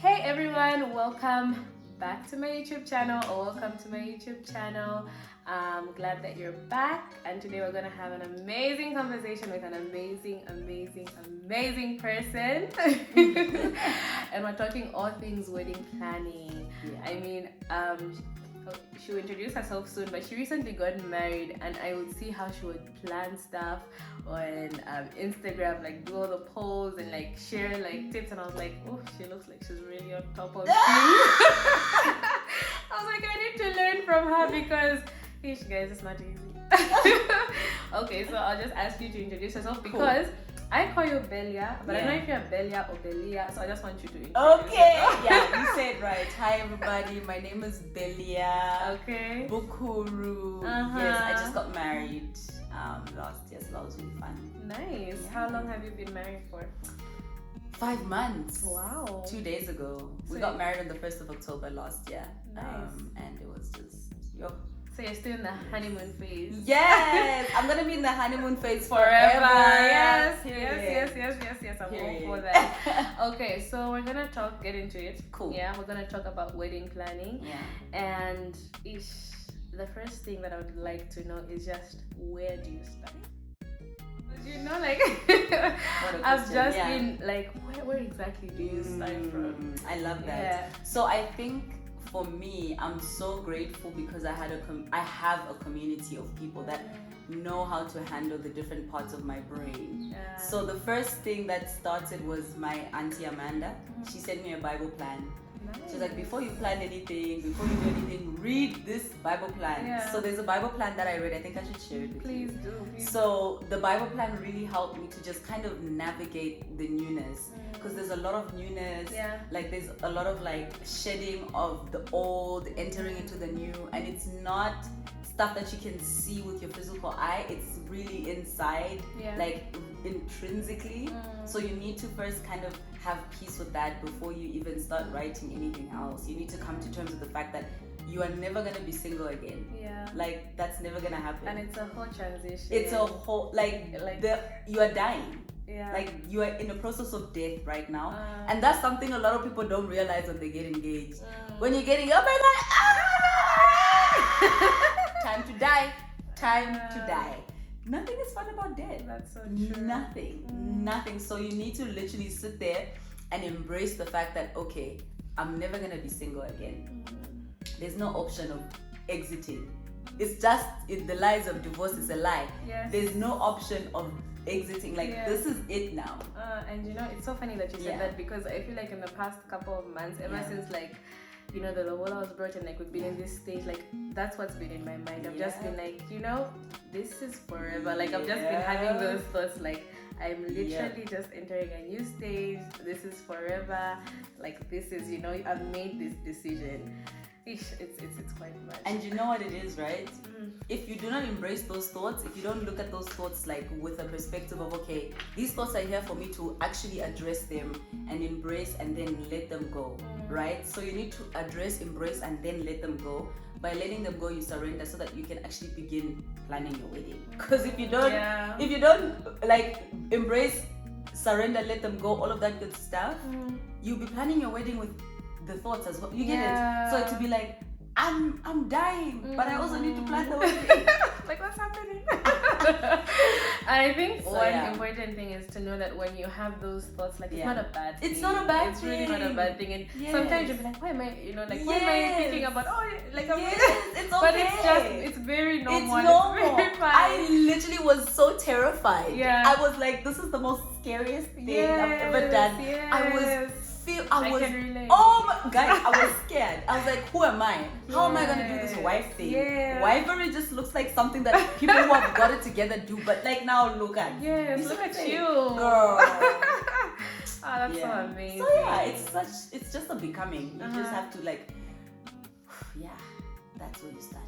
Hey everyone, welcome back to my YouTube channel, or welcome to my YouTube channel. I'm glad that you're back, and today we're gonna have an amazing conversation with an amazing person. And we're talking all things wedding planning. I mean, she'll introduce herself soon, but she recently got married, and I would see how she would plan stuff on Instagram, like do all the polls and like share like tips, and I was like, oh, she looks like she's really on top of things. I was like, I need to learn from her because, guys, it's not easy. Okay, so I'll just ask you to introduce yourself because I call you Beliya, but I don't know if you're Beliya or Beliya, so I just want you to introduce yourself. Yeah, you said right. Hi everybody, my name is Beliya Bukuru. Yes, I just got married last year, so that was really fun. Nice. Yeah. How long have you been married for? 5 months. Wow. 2 days ago. We got married on the 1st of October last year. Nice. And it was just, So you're still in the honeymoon phase? Yes! I'm gonna be in the honeymoon phase forever. Yes. I'm all for that. Okay, so we're gonna get into it. Cool. Yeah, we're gonna talk about wedding planning. Yeah. And the first thing that I would like to know is just, where do you start? You know, like I've just been like, where exactly do you start from? I love that. Yeah. So I think for me, I'm so grateful because I have a community of people that know how to handle the different parts of my brain. Yeah. So the first thing that started was my auntie Amanda. She sent me a Bible plan. Nice. She's like, before you plan anything, before you do anything, read this Bible plan. Yeah. So there's a Bible plan that I read. I think I should share it with you. Please do. So the Bible plan really helped me to just kind of navigate the newness, because there's a lot of newness. Yeah. Like there's a lot of like shedding of the old, entering into the new, and it's not stuff that you can see with your physical eye. It's really inside, like intrinsically. So you need to first kind of have peace with that before you even start writing anything else. You need to come to terms with the fact that you are never gonna be single again. Yeah. Like that's never gonna happen. And it's a whole transition. It's a whole you are dying. Yeah. Like you are in the process of death right now. And that's something a lot of people don't realize when they get engaged. When you're getting up, they're like, time to die. Time to die. Nothing is fun about death. That's so true. Nothing. So you need to literally sit there and embrace the fact that, okay, I'm never gonna be single again. There's no option of exiting. It's just the lies of divorce is a lie. Yes. There's no option of exiting. Like this is it now. And you know, it's so funny that you said that, because I feel like in the past couple of months, ever since like, you know, the lobola was brought and like we've been in this stage, like that's what's been in my mind. I've just been like, you know, this is forever. Like I've just been having those thoughts, like I'm literally just entering a new stage. This is forever. Like this is, you know, I've made this decision. It's quite much. And you know what it is, right? If you do not embrace those thoughts, if you don't look at those thoughts like with a perspective of, okay, these thoughts are here for me to actually address them and embrace and then let them go, right? So you need to address, embrace, and then let them go. By letting them go, you surrender so that you can actually begin planning your wedding. Because if you don't like embrace, surrender, let them go, all of that good stuff, you'll be planning your wedding with the thoughts as well. You get it? So to be like, I'm dying, but I also need to plan the wedding. Like, what's happening? I think one important thing is to know that when you have those thoughts, like it's not a bad thing. It's not a bad thing. It's really not a bad thing. And sometimes you'll be like, why am I, you know, like, why am I thinking about, like, it's okay. But it's very normal. It's normal. Very fine. I literally was so terrified. Yeah. I was like, this is the most scariest thing I've ever done. I was oh my god, I was scared. I was like, who am I? How am I gonna do this wife thing? Wifery just looks like something that people who have got it together do, but like now look at look at you, girl. That's so amazing. So it's just a becoming. You just have to like that's where you start.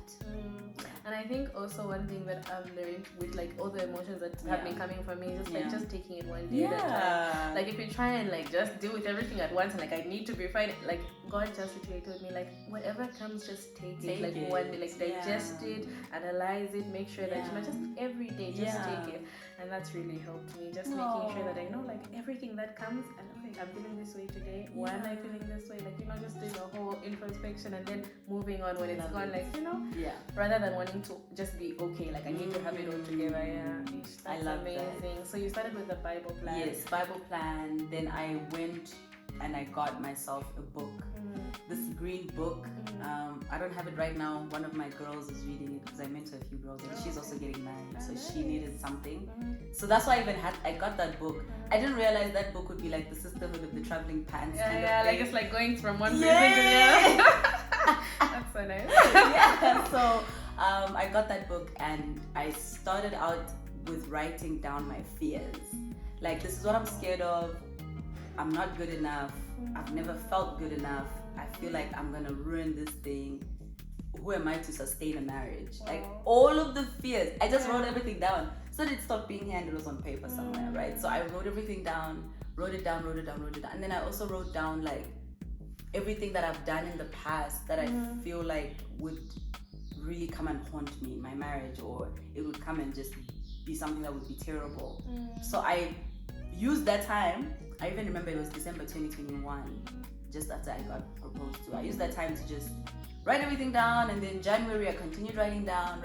And I think also one thing that I've learned with like all the emotions that have been coming from me is just like just taking it one day at a time. Like if you try and like just deal with everything at once and like I need to be fine, like God just literally told me like whatever comes, just take it like one day, like digest it, analyze it, make sure that you know just every day just take it. And that's really helped me, just making sure that I know like everything that comes, and okay, I'm feeling this way today. Why am I feeling this way? Like, just doing a whole introspection and then moving on when it's gone, like, rather than wanting to just be okay, like I need to have it all together. That's I love amazing. that. So you started with the Bible plan. Yes, Bible plan. Then I went and I got myself a book. This green book. I don't have it right now. One of my girls is reading it because I mentor a few girls and she's also getting married, so she needed something. So that's why I got that book. I didn't realize that book would be like the sisterhood of the traveling pants. Like it's like going from one place to the other. That's so nice. So I got that book and I started out with writing down my fears. Like, this is what I'm scared of. I'm not good enough. I've never felt good enough. I feel like I'm gonna ruin this thing. Who am I to sustain a marriage? Like, all of the fears. I just wrote everything down. So it stopped being here and it was on paper somewhere, right? So I wrote everything down, wrote it down. And then I also wrote down like everything that I've done in the past that I feel like would really come and haunt me in my marriage, or it would come and just be something that would be terrible. So I used that time. I even remember it was December 2021, just after I got proposed to. I used that time to just write everything down, and then January I continued writing down.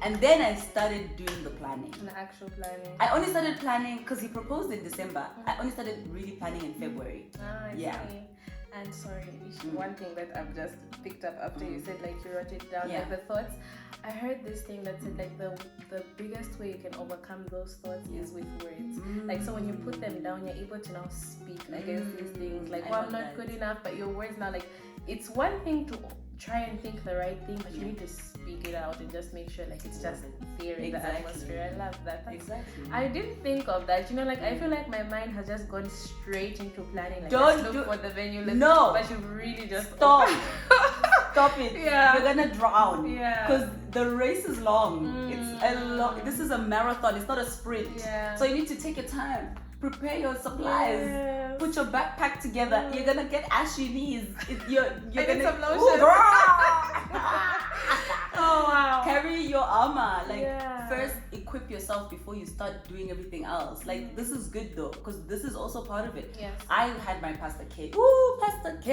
And then I started doing the planning. The actual planning. I only started planning because he proposed in December. I only started really planning in February. I see. And sorry, one thing that I've just picked up after you said like you wrote it down, like the thoughts. I heard this thing that said like the biggest way you can overcome those thoughts is with words. Like, so when you put them down, you're able to now speak against these things. Like, I'm not good enough, but your words now, like, it's one thing to try and think the right thing, but you need to speak it out and just make sure like it's just there in the atmosphere. I love that. I didn't think of that. Like, I feel like my mind has just gone straight into planning. Like, let's look for the venue. But you really just stop. Stop it. You're gonna drown. Because the race is long. It's a long. This is a marathon. It's not a sprint. So you need to take your time. Prepare your supplies. Put your backpack together. You're gonna get ashy knees. You're gonna some lotion. Oh wow. Carry your armor. First equip yourself before you start doing everything else. Like, this is good though, because this is also part of it. I had my Pastor K. Ooh, Pastor K.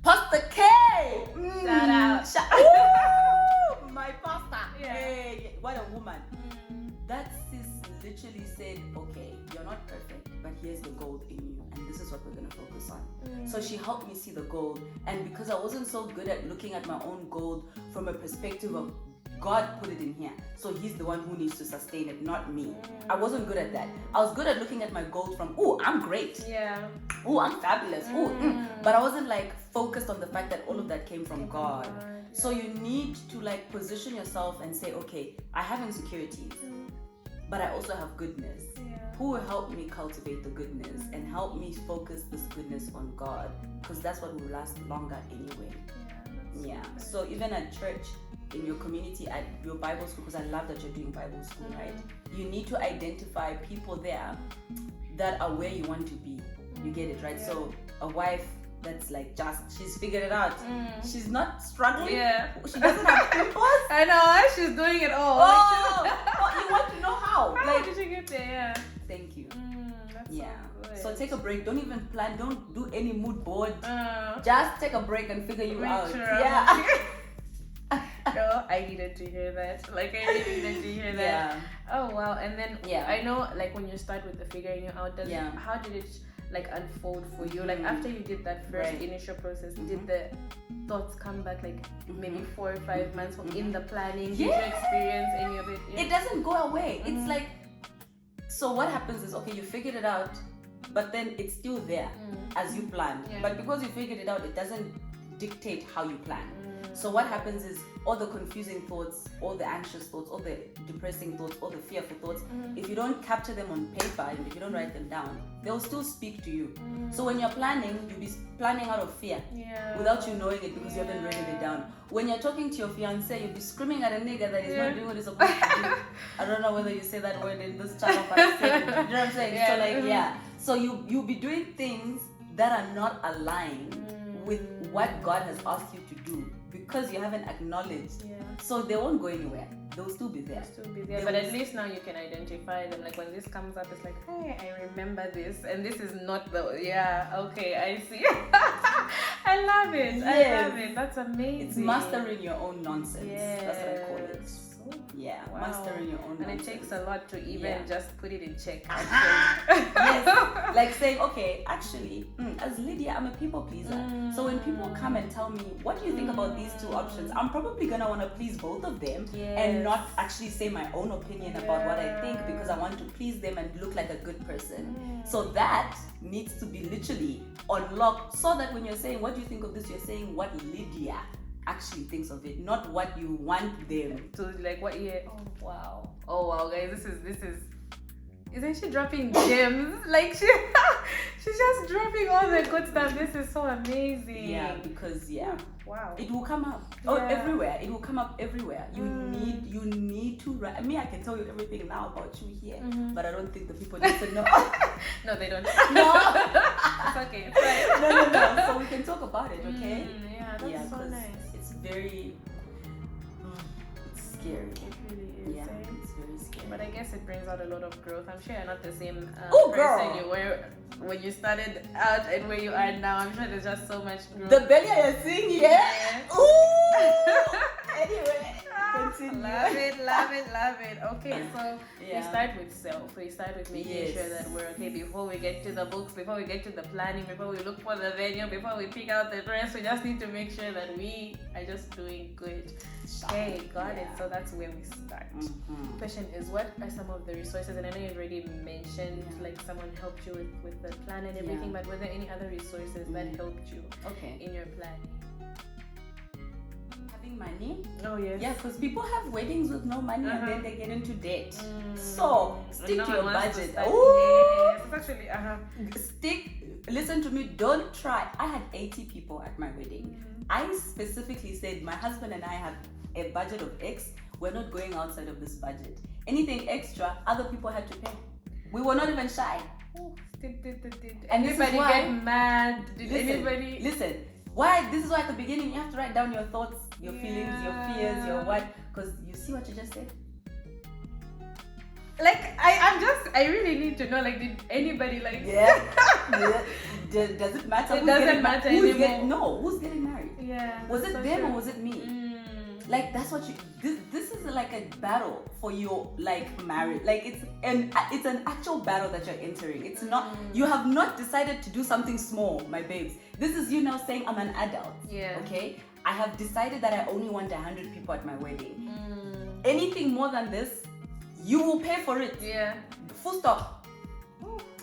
Pastor K. Shout out. Ooh, my pastor. Hey, what a woman. That sis literally said, okay, you're not perfect, but here's the gold in you, and this is what we're going to focus on. So she helped me see the gold, and because I wasn't so good at looking at my own gold from a perspective of God put it in here, so he's the one who needs to sustain it, not me. I wasn't good at that. I was good at looking at my gold from, ooh, I'm great. Ooh, I'm fabulous. But I wasn't like focused on the fact that all of that came from God. So you need to like position yourself and say, okay, I have insecurities, but I also have goodness. Who will help me cultivate the goodness and help me focus this goodness on God? Because that's what will last longer anyway. So even at church, in your community, at your Bible school, because I love that you're doing Bible school, right? You need to identify people there that are where you want to be. You get it, right? So a wife that's like she's figured it out. She's not struggling. She doesn't have pimples. I know, she's doing it all. You want to know how? How did you get there? Thank you. That's so good. So take a break. Don't even plan. Don't do any mood board. Just take a break and figure you out. Girl, I needed to hear that. Like, I really needed to hear that. Oh wow. And then I know, like, when you start with the figuring you out, how did it like unfold for you? Like, after you did that first initial process, did the thoughts come back like maybe 4 or 5 months in the planning? Did you experience any of it? It doesn't go away. It's like, so what happens is, okay, you figured it out, but then it's still there as you planned. But because you figured it out, it doesn't dictate how you plan. So what happens is, all the confusing thoughts, all the anxious thoughts, all the depressing thoughts, all the fearful thoughts, if you don't capture them on paper and if you don't write them down, they'll still speak to you. So when you're planning, you'll be planning out of fear without you knowing it because you haven't written it down. When you're talking to your fiancé, you'll be screaming at a nigga that is not doing what he's supposed to do. I don't know whether you say that word in this channel, but I say it. You know what I'm saying? So you'll be doing things that are not aligned with what God has asked you to do, because you haven't acknowledged. Yeah. So they won't go anywhere. They'll still be there. But at least now you can identify them. Like when this comes up, it's like, hey, I remember this, and this is not the. Yeah, okay, I see. I love it. Yes. I love it. That's amazing. It's mastering your own nonsense. Yes. That's what I call it. Yeah, Wow. mastering your own and nonsense. it takes a lot to even just put it in check. Yes, like saying, okay, actually, as Lydia, I'm a people pleaser. So when people come and tell me, what do you think about these two options? I'm probably gonna want to please both of them and not actually say my own opinion about what I think, because I want to please them and look like a good person. So that needs to be literally unlocked, so that when you're saying, what do you think of this, you're saying what Lydia actually thinks of it, not what you want them to, like what. Oh wow guys, this is isn't she dropping gems? Like she's just dropping all the good stuff. This is so amazing. Yeah, because wow, it will come up everywhere. It will come up everywhere. You need to write. I mean, I can tell you everything now about you here, but I don't think the people need to know. No, they don't. No. It's okay. It's fine. No. So we can talk about it, okay? That's so nice. It's very it's scary. It really is. Yeah, it's very scary. But I guess it brings out a lot of growth. I'm sure you're not the same girl. person you were when you started out and where you are now. I'm sure there's just so much growth. The belly you're seeing here. Yeah. Ooh. Anyway, continue. Love it. Okay, so we start with self. We start with making sure that we're okay before we get to the books, before we get to the planning, before we look for the venue, before we pick out the dress. We just need to make sure that we are just doing good. Okay, got it. So that's where we start. Question is, what are some of the resources? And I know you've already mentioned like someone helped you with the plan and everything, but were there any other resources that helped you in your planning? Money. Oh yes. Yeah, because people have weddings with no money and then they get into debt. So stick to your budget. Yes, actually, Listen to me, don't try. I had 80 people at my wedding. I specifically said my husband and I have a budget of X. We're not going outside of this budget. Anything extra, other people had to pay. We were not even shy. Did anybody get mad? Did anybody listen? Why? This is why at the beginning you have to write down your thoughts, your feelings, your fears, your what. Because you see what you just said? Like, I really need to know, like, did anybody, like... Does it matter? It doesn't matter anymore. Who's getting married? Yeah. Was it them or was it me? Like, that's what you... This is like a battle for your, like, marriage. Like, it's an actual battle that you're entering. It's not... You have not decided to do something small, my babes. This is you now saying I'm an adult. Yeah. Okay? I have decided that I only want 100 people at my wedding. Anything more than this, you will pay for it. Yeah. Full stop.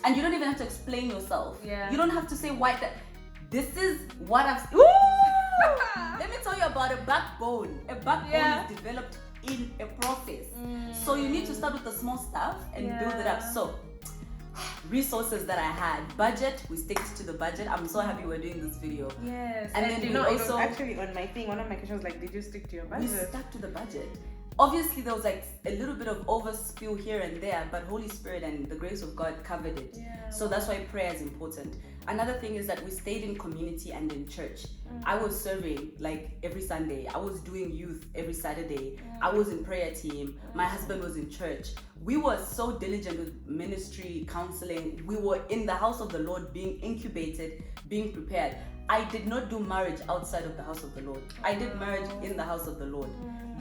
And you don't even have to explain yourself. Yeah. You don't have to say why that. This is what I've... Let me tell you about a backbone. A backbone is developed in a process. So you need to start with the small stuff and build it up. So resources that I had, budget, we stick to the budget. I'm so happy we're doing this video. Yes. And then you we know, also actually on my thing, one of my questions was like, did you stick to your budget? We stuck to the budget. Obviously there was like a little bit of overspill here and there, but Holy Spirit and the grace of God covered it. So that's why prayer is important. Another thing is that we stayed in community and in church. I was serving like every Sunday. I was doing youth every Saturday. I was in prayer team. My husband was in church. We were so diligent with ministry, counseling. We were in the house of the Lord, being incubated, being prepared. I did not do marriage outside of the house of the Lord. I did marriage in the house of the Lord.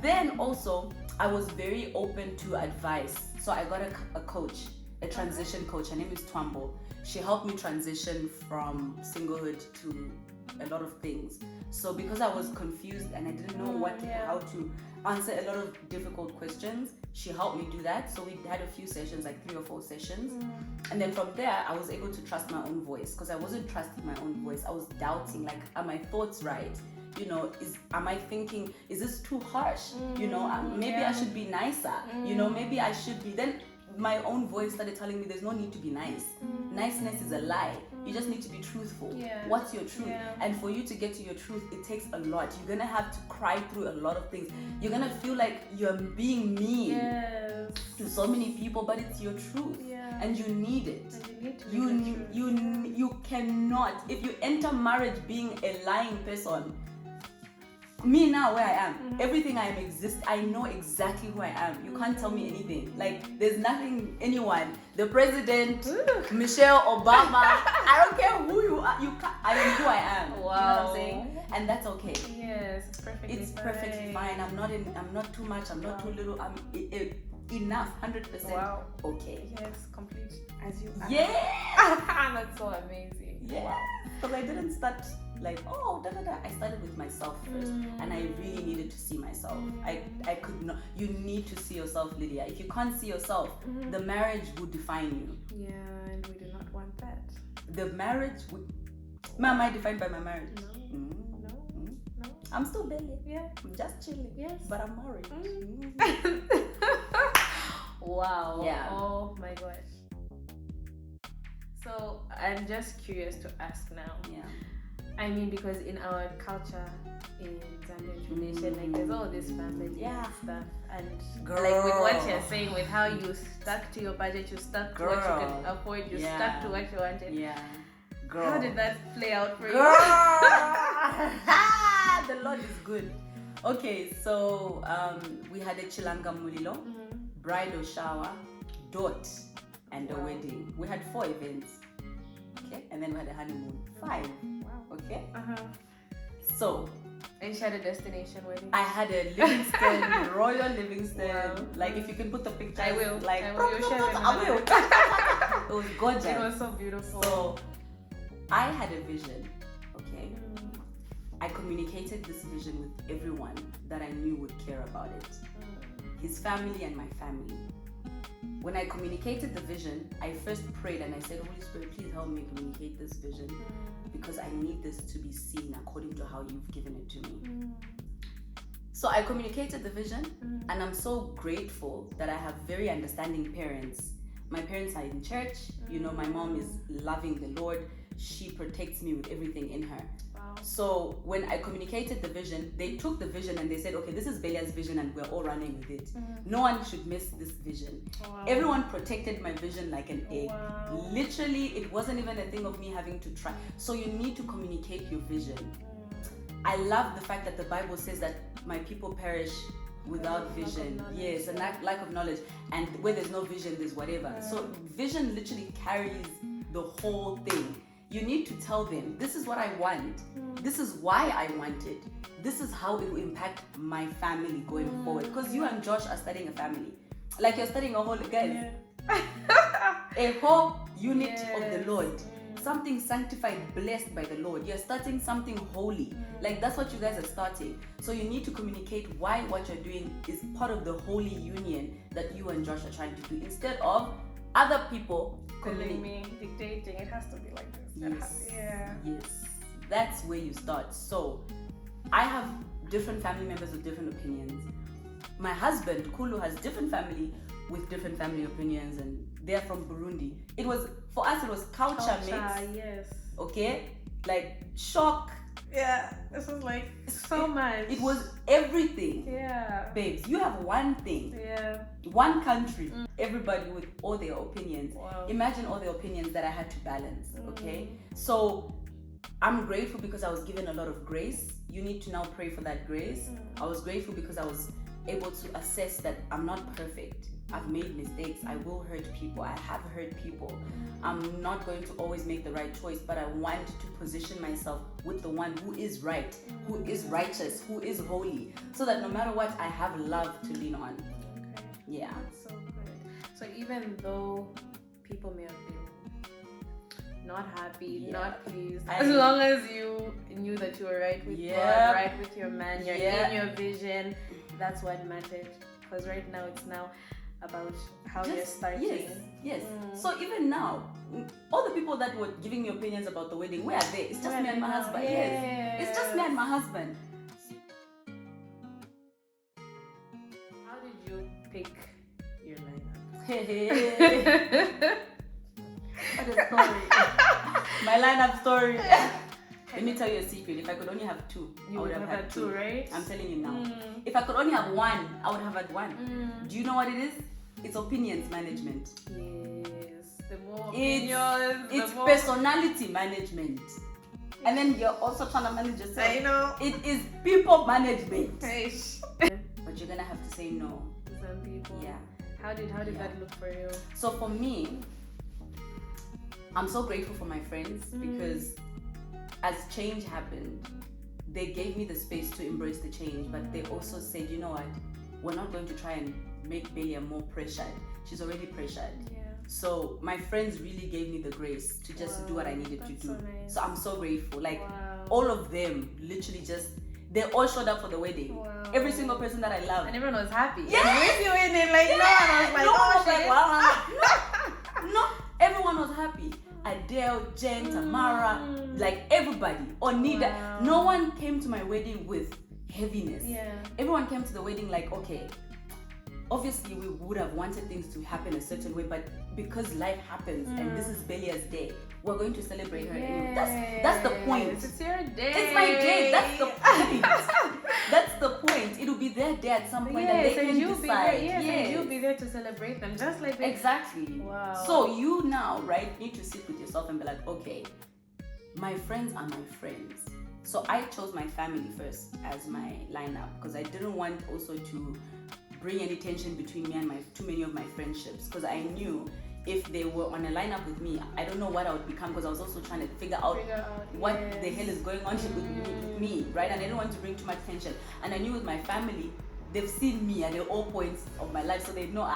Then also, I was very open to advice. So I got a coach, a transition coach. Her name is Twambo. She helped me transition from singlehood to a lot of things. So because I was confused and I didn't know how to answer a lot of difficult questions, she helped me do that. So we had a few sessions, like 3 or 4 sessions. And then from there, I was able to trust my own voice, because I wasn't trusting my own voice. I was doubting, like, are my thoughts right? You know, am I thinking, is this too harsh? You know, maybe I should be nicer. You know, maybe I should be. Then my own voice started telling me there's no need to be nice. Niceness is a lie. You just need to be truthful. What's your truth? And for you to get to your truth, it takes a lot. You're gonna have to cry through a lot of things. You're gonna feel like you're being mean to so many people, but it's your truth. And you need it. And you cannot. If you enter marriage being a lying person, me now where I am, everything I am I know exactly who I am. You can't tell me anything. Like, there's nothing, anyone, the president, Michelle Obama, I don't care who you are, I am who I am. Wow. You know what I'm saying? And that's okay. Yes, it's perfectly fine. I'm not too much, I'm not too little, I'm enough, 100%. Wow. Okay. Yes, complete as you are. Yeah. That's so amazing. Yeah. Wow. Because I didn't start like, oh, da da da. I started with myself first, and I really needed to see myself. I could not. You need to see yourself, Lydia. If you can't see yourself, the marriage would define you. Yeah, and we do not want that. The marriage would. Am I defined by my marriage? No. I'm still Beliya. Yeah. I'm just chilling. Yes. But I'm married. Wow. Yeah. Oh my gosh. So I'm just curious to ask now. Yeah. I mean, because in our culture, in Zambian tradition, like there's all this family stuff, and like with what you're saying, with how you stuck to your budget, you stuck to what you can afford, you stuck to what you wanted. Yeah. Girl. How did that play out for Girl. you? The Lord is good. Okay, so we had a Chilanga Mulilo, bridal shower, dot, and a wedding. We had 4 events. Okay, and then we had a honeymoon. 5. Wow. Okay. So, and she had a destination wedding. I had a Livingston, Royal Livingston. Wow. Like, if you can put the picture, I will. Like, I will. You share them. I will. It was gorgeous. It was so beautiful. So, I had a vision. Okay. I communicated this vision with everyone that I knew would care about it. His family and my family. When I communicated the vision, I first prayed and I said, Holy Spirit, please help me communicate this vision because I need this to be seen according to how you've given it to me. So I communicated the vision and I'm so grateful that I have very understanding parents. My parents are in church. You know, my mom is loving the Lord. She protects me with everything in her. Wow. So when I communicated the vision, they took the vision and they said, okay, this is Belia's vision and we're all running with it. No one should miss this vision. Wow. Everyone protected my vision like an egg. Wow. Literally, it wasn't even a thing of me having to try. So you need to communicate your vision. I love the fact that the Bible says that my people perish without vision. Yes, and lack of knowledge. And where there's no vision, there's whatever. So vision literally carries the whole thing. You need to tell them, this is what I want. This is why I want it. This is how it will impact my family going forward. Because you and Josh are starting a family. Like you're starting a whole, guys, a whole unit of the Lord. Something sanctified, blessed by the Lord. You're starting something holy. Like that's what you guys are starting. So you need to communicate why what you're doing is part of the holy union that you and Josh are trying to do. Instead of other people telling me, dictating, it has to be like this. Yes. That's where you start. So I have different family members with different opinions. My husband, Kulu, has different family with different family opinions, and they're from Burundi. It was, for us, it was culture mix. Yes. Okay? Like shock. Yeah. This was like so much. It was everything. Yeah. Babes, you have one thing. Yeah. One country. Everybody with all their opinions. Wow. Imagine all the opinions that I had to balance. Okay? So I'm grateful because I was given a lot of grace. You need to now pray for that grace. I was grateful because I was able to assess that I'm not perfect. I've made mistakes. I will hurt people. I have hurt people. I'm not going to always make the right choice, but I want to position myself with the one who is right, who is righteous, who is holy, so that no matter what, I have love to lean on. Okay. Yeah. That's so good. So even though people may have been not happy, not pleased, as long as you knew that you were right with God, right with your man, you're in your vision, that's what mattered. Because right now it's now about how you're starting. Yes. So even now, all the people that were giving me opinions about the wedding, where are they? It's just me and my husband. Yes. It's just me and my husband. How did you pick your lineup? What a story. My lineup story. Let me tell you a secret. If I could only have 2, I would have had 2, right? I'm telling you now. If I could only have 1, I would have had 1. Do you know what it is? It's opinions management. Yes. The more opinions, it's personality management. and then you're also trying to manage yourself. I know. It is people management. Eish. But you're gonna have to say no. Some people. Yeah. How did that look for you? So for me, I'm so grateful for my friends because as change happened, they gave me the space to embrace the change, but they also said, you know what, we're not going to try and make Beliya more pressured. She's already pressured. Yeah. So my friends really gave me the grace to just do what I needed to do. So nice. So I'm so grateful. Like Wow. all of them literally they all showed up for the wedding. Wow. Every single person that I love. And everyone was happy. Yes. And with you in it, like, no one was like, No one oh, was like, shit. wow. No, everyone was happy. Adele, Jen, Tamara, like everybody. Onida. Wow. No one came to my wedding with heaviness. Yeah. Everyone came to the wedding like, okay, obviously we would have wanted things to happen a certain way, but because life happens and this is Beliya's day, we're going to celebrate her. Anyway. That's the point. It's your day. It's my day. That's the point. That's the point. It'll be their day at some point, and they can decide. And you'll be there to celebrate them, just like this. Exactly. Wow. So you now, right, need to sit with yourself and be like, okay, my friends are my friends. So I chose my family first as my lineup because I didn't want also to bring any tension between me and too many of my friendships, because I knew if they were on a lineup with me, I don't know what I would become, because I was also trying to figure out what the hell is going on with me, right? And I didn't want to bring too much tension. And I knew with my family, they've seen me at all points of my life, so they know,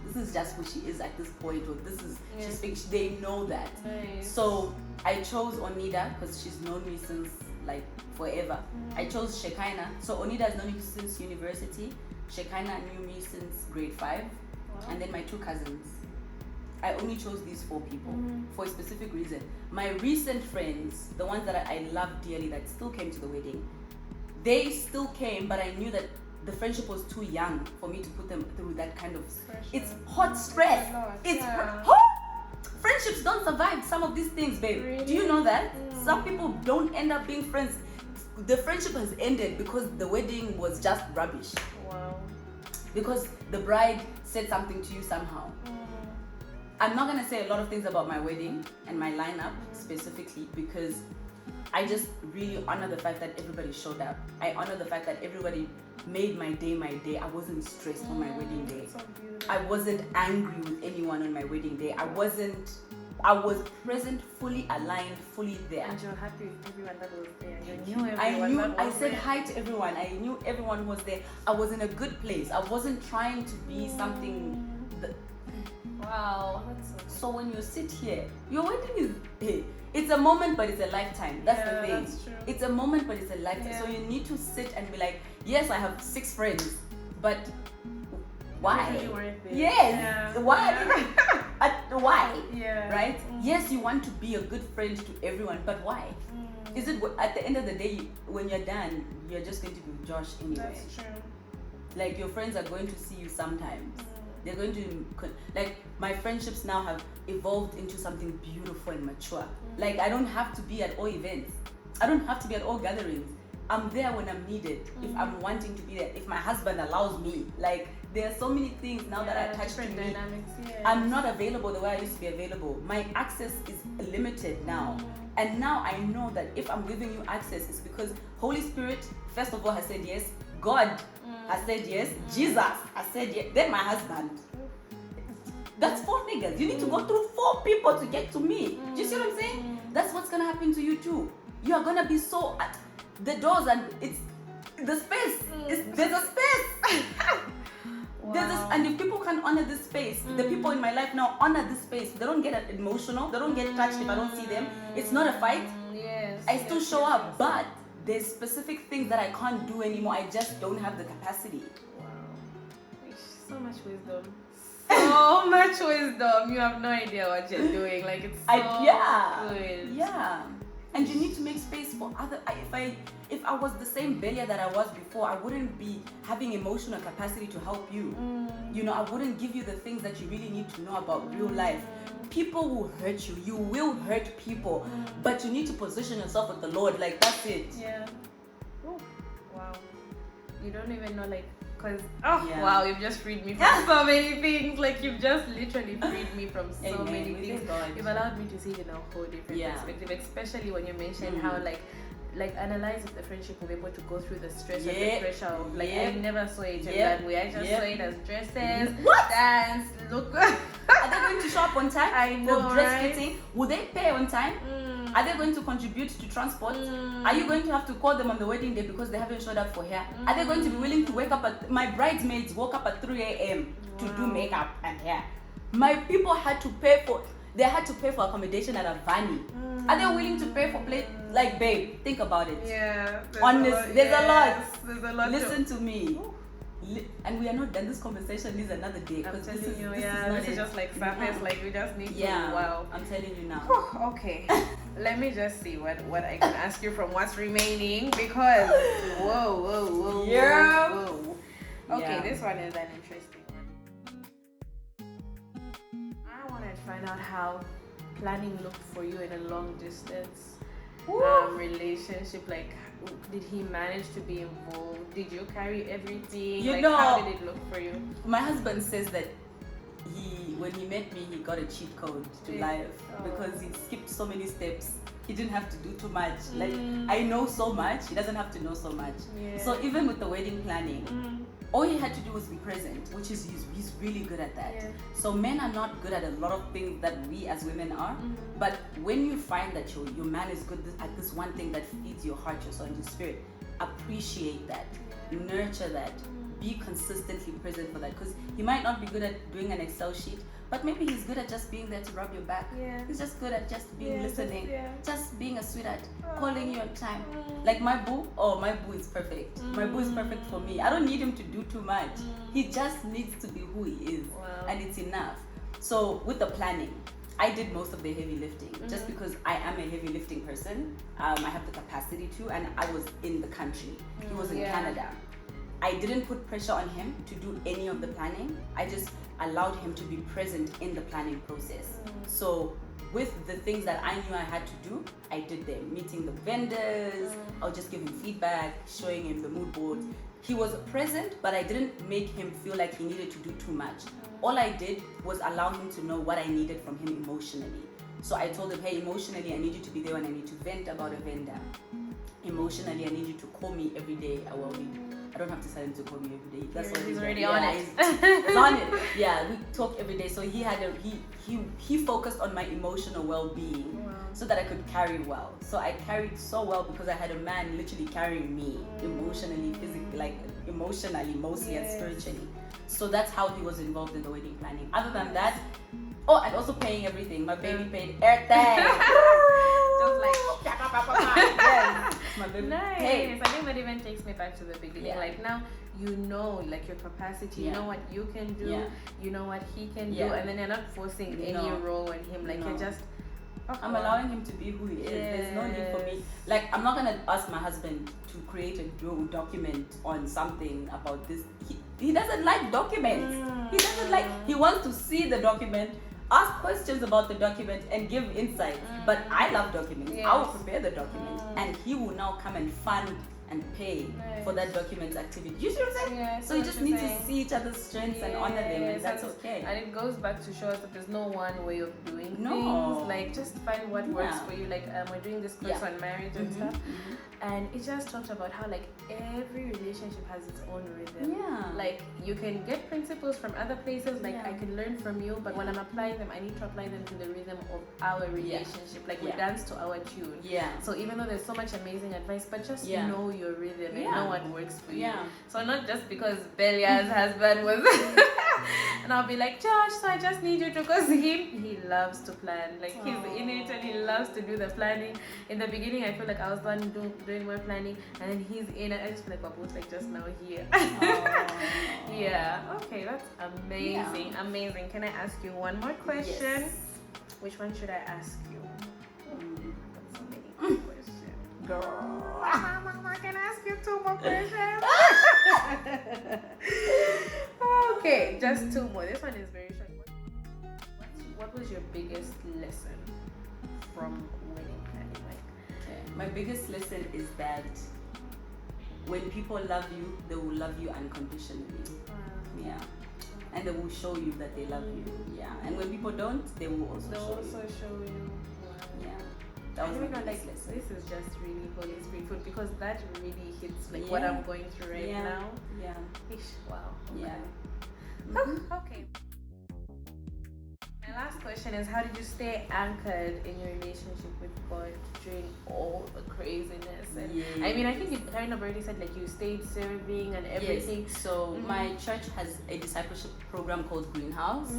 this is just who she is at this point, or this is, they know that. Nice. So I chose Onida because she's known me since like forever. I chose Shekinah. So Onida has known me since university. Shekinah knew me since grade 5. Wow. And then my 2 cousins. I only chose these 4 people for a specific reason. My recent friends, the ones that I love dearly, that still came to the wedding, they still came, but I knew that the friendship was too young for me to put them through that kind of it's hot stress. It's friendships don't survive some of these things, babe. Really? Do you know that? Some people don't end up being friends. The friendship has ended because the wedding was just rubbish. Wow. Because the bride said something to you somehow. I'm not gonna say a lot of things about my wedding and my lineup specifically, because I just really honor the fact that everybody showed up. I honor the fact that everybody made my day my day. I wasn't stressed on my wedding day. So I wasn't angry with anyone on my wedding day. I was present, fully aligned, fully there. And you're happy with everyone that was there. You knew everyone. I said hi to everyone. I knew everyone was there. I was in a good place. I wasn't trying to be something. Wow. So when you sit here, your wedding is, it's a moment, but it's a lifetime. That's the thing. That's true. It's a moment, but it's a lifetime. Yeah. So you need to sit and be like, yes, I have 6 friends, but why? Yes. Yeah. Why? Why? Yeah. Right? Yes, you want to be a good friend to everyone, but why? Is it at the end of the day, when you're done, you're just going to be Josh anyway? That's true. Like, your friends are going to see you sometimes. They're going to, like, my friendships now have evolved into something beautiful and mature. Like, I don't have to be at all events. I don't have to be at all gatherings. I'm there when I'm needed, if I'm wanting to be there, if my husband allows me. Like, there are so many things now that are attached to me. Dynamics, I'm not available the way I used to be available. My access is limited now. And now I know that if I'm giving you access, it's because Holy Spirit, first of all, has said yes. God has said yes. Jesus has said yes. Then my husband. That's 4 niggas. You need to go through 4 people to get to me. Do you see what I'm saying? That's what's gonna happen to you too. You are gonna be so the doors, and it's the space. There's a space. Wow. And if people can't honor this space, the people in my life now honor this space. They don't get emotional. They don't get touched if I don't see them. It's not a fight. Yes. I still show up, but there's specific things that I can't do anymore. I just don't have the capacity. Wow. So much wisdom. So much wisdom. You have no idea what you're doing. Like, it's so good. Yeah. And you need to make space for other. If I was the same Beliya that I was before, I wouldn't be having emotional capacity to help you. You know, I wouldn't give you the things that you really need to know about real life. People will hurt you. You will hurt people. But you need to position yourself with the Lord. Like, that's it. Yeah. Ooh. Wow. You don't even know, like, because wow, you've just freed me from so many things. Like you've just literally freed me from so many things. You've allowed me to see it in a whole different perspective, especially when you mentioned how like analyze if the friendship will be able to go through the stress and the pressure of like I never saw it in that way. I just saw it as dresses, dance, look. Are they going to show up on time? I know, for dress fitting? Will they pay on time? Are they going to contribute to transport? Are you going to have to call them on the wedding day because they haven't showed up for hair? Are they going to be willing to wake up at... My bridesmaids woke up at 3 a.m. to do makeup and hair. My people had to pay for... They had to pay for accommodation at a vani. Are they willing to pay for plate? Like, babe, think about it. Yeah. There's a lot. There's a lot. Listen to me. And we are not done. This conversation needs another day. I'm telling you, this is just like surface. Like we just need to. Wow. I'm telling you now. Okay. Let me just see what I can ask you from what's remaining because whoa. Okay, this one is an interesting one. I want to find out how planning looked for you in a long distance relationship. Like, did he manage to be involved? Did you carry everything? How did it look for you? My husband says that when he met me, he got a cheat code to life because he skipped so many steps. He didn't have to do too much. Like, I know so much, he doesn't have to know so much. So even with the wedding planning, all he had to do was be present, which is he's really good at that. So men are not good at a lot of things that we as women are, but when you find that your man is good at this one thing that feeds your heart, your soul, and your spirit, appreciate that, nurture that, be consistently present for that, because he might not be good at doing an Excel sheet, but maybe he's good at just being there to rub your back. He's just good at just being listening, just being a sweetheart, calling you on time. Like my boo is perfect. My boo is perfect for me. I don't need him to do too much. He just needs to be who he is, and it's enough. So with the planning, I did most of the heavy lifting just because I am a heavy lifting person. I have the capacity to, and I was in the country. He was in Canada. I didn't put pressure on him to do any of the planning. I just allowed him to be present in the planning process. So with the things that I knew I had to do, I did them. Meeting the vendors, I was just giving feedback, showing him the mood boards. He was present, but I didn't make him feel like he needed to do too much. All I did was allow him to know what I needed from him emotionally. So I told him, hey, emotionally, I need you to be there when I need to vent about a vendor. Emotionally, I need you to call me every day. I don't have to tell him to call me every day. That's what he's already on it. He's on it. Yeah, we talk every day. So he focused on my emotional well-being so that I could carry well. So I carried so well because I had a man literally carrying me emotionally, physically, like emotionally mostly and spiritually. So that's how he was involved in the wedding planning. Other than that, and also paying everything. My baby paid everything. Just like yes, my baby paid. I think that even takes me back to the beginning. Like now you know like your capacity, you know what you can do, you know what he can do, and then you're not forcing any role on him. Like you're just I'm allowing him to be who he is. There's no need for me. Like I'm not gonna ask my husband to create a document on something about this. He doesn't like documents. He doesn't like. He wants to see the document, ask questions about the document, and give insight. But I love documents. I will prepare the document, and he will now come and fund and pay for that document activity. You see what I'm saying? So you just need to see each other's strengths and honor them, and that's okay. And it goes back to show us that there's no one way of doing things. Like just find what works for you. Like we're doing this course on marriage and stuff, and it just talked about how like every relationship has its own rhythm. Like you can get principles from other places. Like I can learn from you, but when I'm applying them, I need to apply them to the rhythm of our relationship. Like we dance to our tune. So even though there's so much amazing advice, but just know your rhythm and know what works for you. So not just because Belia's husband was and I'll be like, Josh, so I just need you to, because he loves to plan. Like he's in it and he loves to do the planning. In the beginning I feel like I was the one doing more planning, and then he's in it. I just feel like we're both like just now here. Okay, that's amazing. Amazing. Can I ask you one more question? Which one should I ask you? That's so many questions. Girl. I can ask you 2 more questions. Okay, just 2 more. This one is very short. What was your biggest lesson from wedding planning? My biggest lesson is that when people love you, they will love you unconditionally. Yeah. And they will show you that they love you. Yeah. And when people don't, they will also show you. Yeah. That was my like biggest lesson. this is just really Holy Spirit food, because that really hits like what I'm going through right now. Yeah. Wow. Okay. Yeah. Okay. My last question is, how did you stay anchored in your relationship with God during all the craziness? And I mean, I think you kind of already said like you stayed serving and everything. Yes. So my church has a discipleship program called Greenhouse.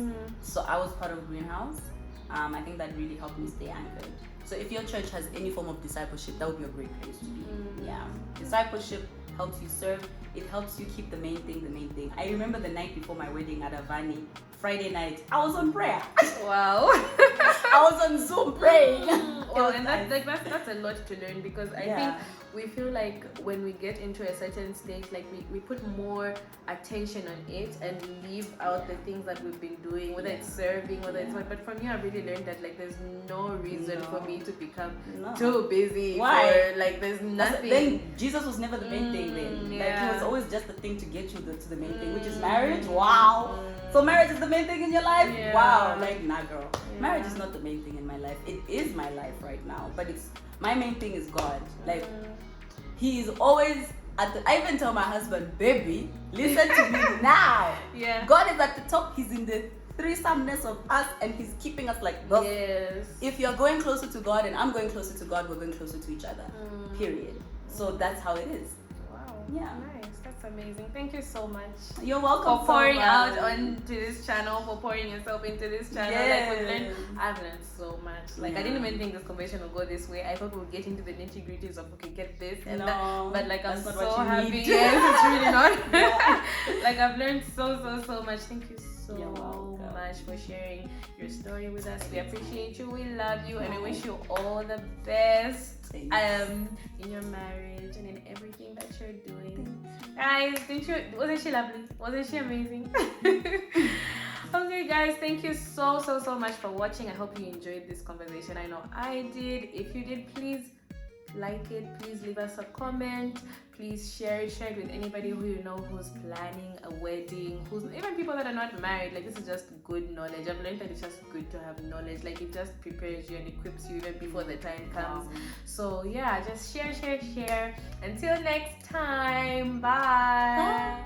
So I was part of Greenhouse. I think that really helped me stay anchored. So if your church has any form of discipleship, that would be a great place to be. Yeah. Discipleship helps you serve. It helps you keep the main thing. I remember the night before my wedding at Avani, Friday night, I was on prayer. Wow. I was on Zoom praying. Well, and that's a lot to learn, because I think we feel like when we get into a certain stage, like we put more attention on it and leave out the things that we've been doing, whether it's serving, whether it's what. But for me, I really learned that like there's no reason for me to become too busy. Why? Like there's nothing. Then Jesus was never the main thing then. Like he was always just the thing to get you to the main thing, which is marriage. Wow. So marriage is the main thing in your life? Wow. Like, nah, girl. Marriage is not the main thing in my life. It is my life right now, but my main thing is God. Like, he is always I even tell my husband, baby, listen to me now. Yeah. God is at the top. He's in the threesomeness of us, and he's keeping us like this. Yes. If you're going closer to God and I'm going closer to God, we're going closer to each other. Period. So that's how it is. Wow. Yeah. Nice. That's amazing. Thank you so much. You're welcome for pouring out onto this channel, for pouring yourself into this channel. Yes. I've learned so much. Like I didn't even think this conversation would go this way. I thought we'd get into the nitty gritties of get this and that. But like I'm so happy. Yes, it's really not. Like I've learned so much. Thank you so much for sharing your story with us. We appreciate you. We love you, and I wish you all the best in your marriage and in everything that you're doing. Guys, wasn't she lovely? Wasn't she amazing? Okay guys, thank you so much for watching. I hope you enjoyed this conversation. I know I did. If you did, please like it, please leave us a comment, please share it with anybody who you know who's planning a wedding, who's even people that are not married. Like this is just good knowledge. I've learned that it's just good to have knowledge. Like it just prepares you and equips you even before the time comes. So yeah, just share. Until next time, bye.